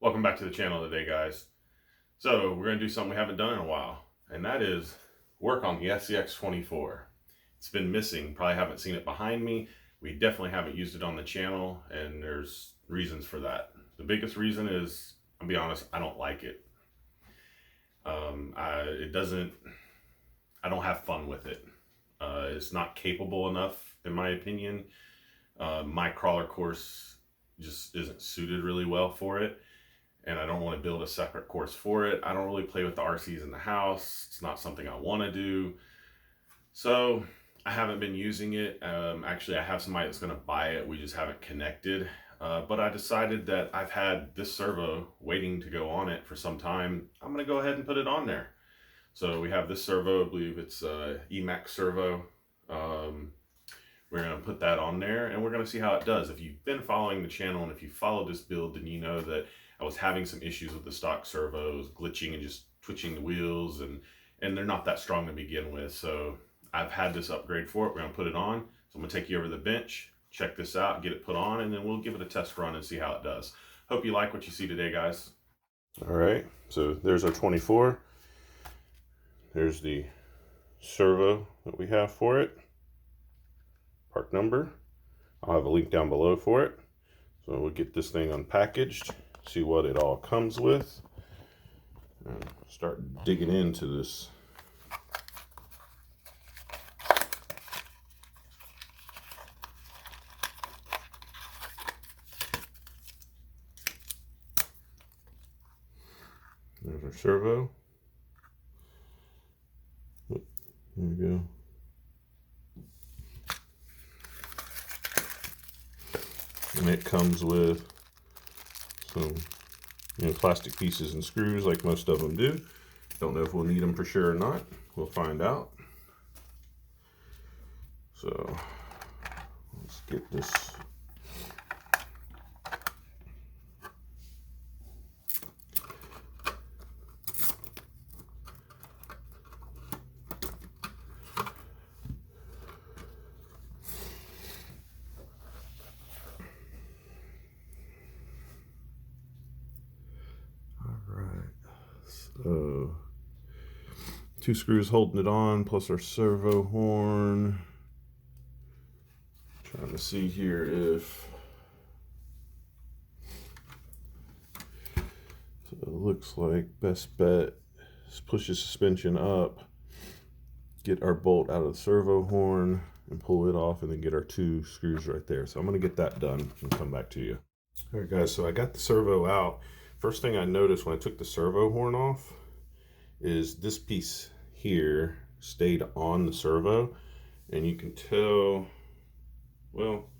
Welcome back to the channel today, guys. So we're going to do something we haven't done in a while, and that is work on the SCX24. It's been missing. Probably haven't seen it behind me. We definitely haven't used it on the channel, and there's reasons for that. The biggest reason is, I'll be honest, I don't like it. I don't have fun with it. It's not capable enough, in my opinion. My crawler course just isn't suited really well for it. And I don't want to build a separate course for it. I don't really play with the RCs in the house. It's not something I want to do. So I haven't been using it. Actually, I have somebody that's going to buy it. We just haven't connected. But I decided that I've had this servo waiting to go on it for some time. I'm going to go ahead and put it on there. So we have this servo. I believe it's Emax servo. We're going to put that on there, and we're going to see how it does. If you've been following the channel and if you followed this build, then you know that I was having some issues with the stock servos, glitching and just twitching the wheels, and they're not that strong to begin with. So I've had this upgrade for it. We're going to put it on. So I'm going to take you over to the bench, check this out, get it put on, and then we'll give it a test run and see how it does. Hope you like what you see today, guys. All right, so there's our 24. There's the servo that we have for it. Part number. I'll have a link down below for it. So we'll get this thing unpackaged, see what it all comes with, and start digging into this. There's our servo. There we go. And it comes with some plastic pieces and screws like most of them do. Don't know if we'll need them for sure or not. We'll find out. So let's get this. So 2 screws holding it on, plus our servo horn. Trying to see here if so it looks like best bet is push the suspension up, get our bolt out of the servo horn and pull it off, and then get our 2 screws right there. So I'm going to get that done and come back to you. All right, guys, so I got the servo out. First thing I noticed when I took the servo horn off is this piece here stayed on the servo, and you can tell, well,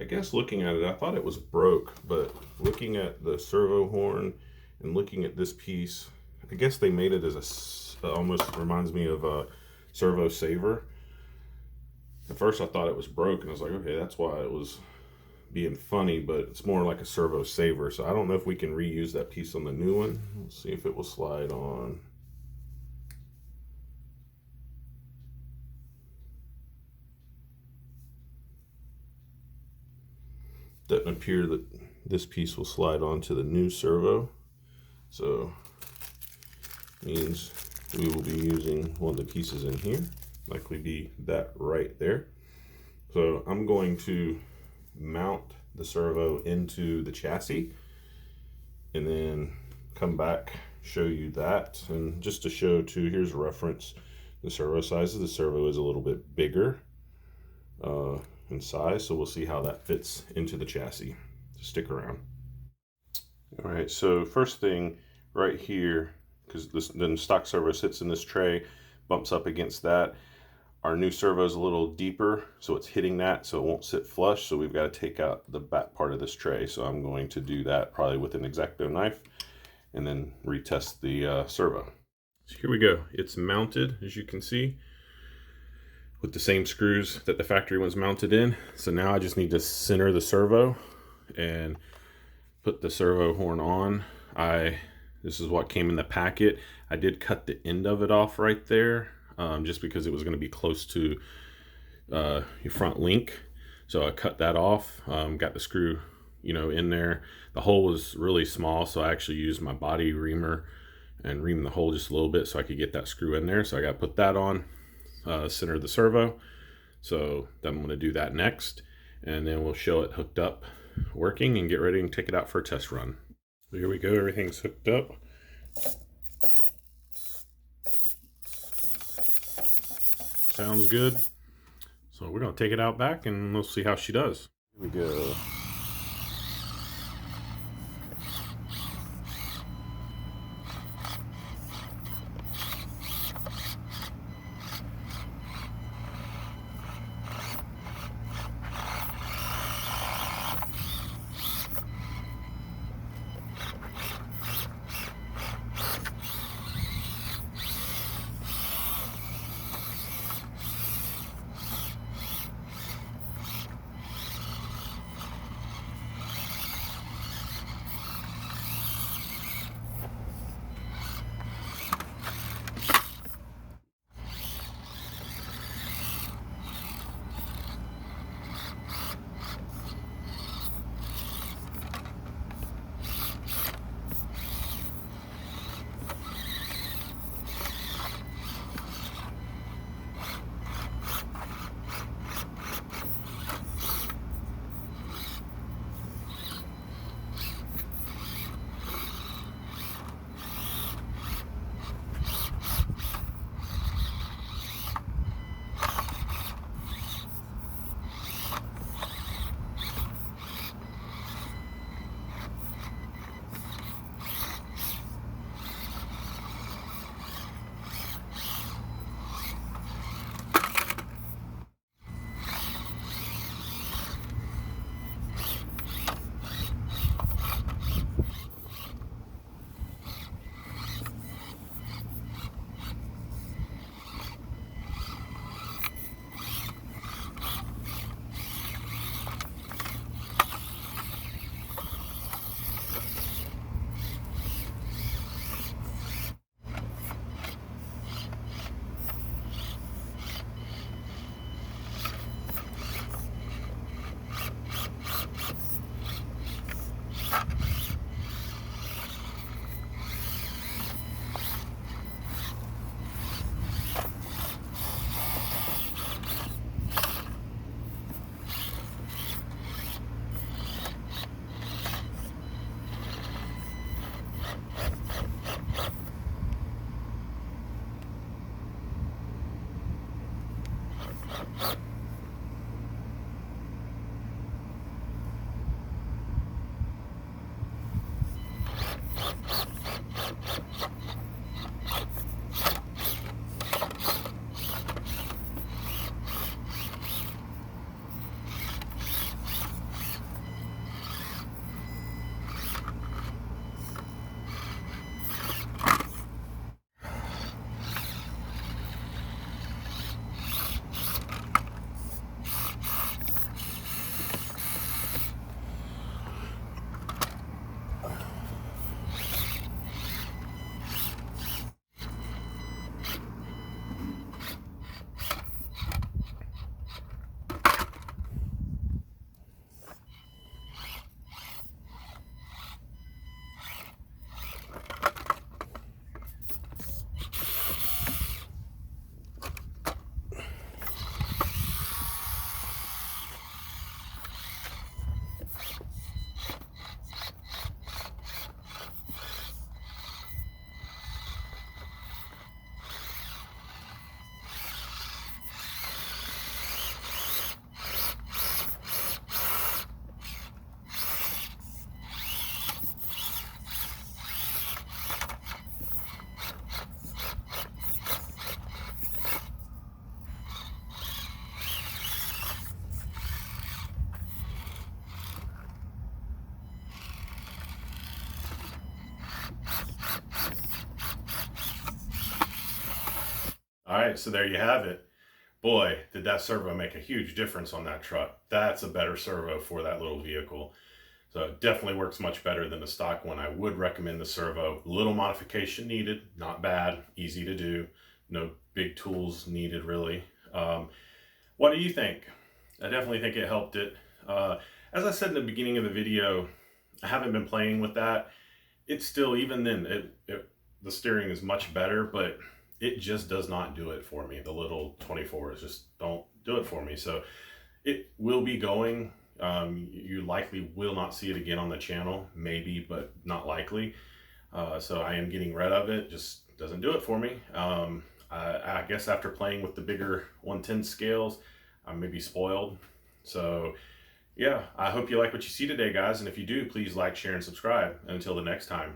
I guess looking at it, I thought it was broke, but looking at the servo horn and looking at this piece, I guess they made it as almost reminds me of a servo saver. At first I thought it was broke, and I was like, okay, that's why it was being funny, but it's more like a servo saver. So I don't know if we can reuse that piece on the new one. Let's see if it will slide on. Doesn't appear that this piece will slide onto the new servo, so means we will be using one of the pieces in here, likely be that right there. So I'm going to mount the servo into the chassis and then come back, show you that. And just to show too, here's a reference, the servo sizes. The servo is a little bit bigger in size, so we'll see how that fits into the chassis. So stick around. All right, so first thing right here, because the stock servo sits in this tray, bumps up against that. Our new servo is a little deeper, so it's hitting that, so it won't sit flush. So we've got to take out the back part of this tray. So I'm going to do that probably with an X-Acto knife and then retest the servo. So here we go. It's mounted, as you can see, with the same screws that the factory one's mounted in. So now I just need to center the servo and put the servo horn on. This is what came in the packet. I did cut the end of it off right there, just because it was going to be close to your front link. So I cut that off, got the screw in there. The hole was really small, so I actually used my body reamer and ream the hole just a little bit so I could get that screw in there. So I got to put that on, center of the servo. So I'm going to do that next, and then we'll show it hooked up, working, and get ready and take it out for a test run. So here we go, everything's hooked up. Sounds good. So we're going to take it out back and we'll see how she does. Here we go. All right, so there you have it. Boy, did that servo make a huge difference on that truck. That's a better servo for that little vehicle. So it definitely works much better than the stock one. I would recommend the servo. Little modification needed, not bad, easy to do. No big tools needed really. What do you think? I definitely think it helped it. As I said in the beginning of the video, I haven't been playing with that. It's still, even then, the steering is much better, but it just does not do it for me. The little 24s just don't do it for me. So it will be going. You likely will not see it again on the channel, maybe, but not likely. So I am getting rid of it. Just doesn't do it for me. I guess after playing with the bigger 110 scales, I'm maybe spoiled. So yeah, I hope you like what you see today, guys. And if you do, please like, share, and subscribe. And until the next time.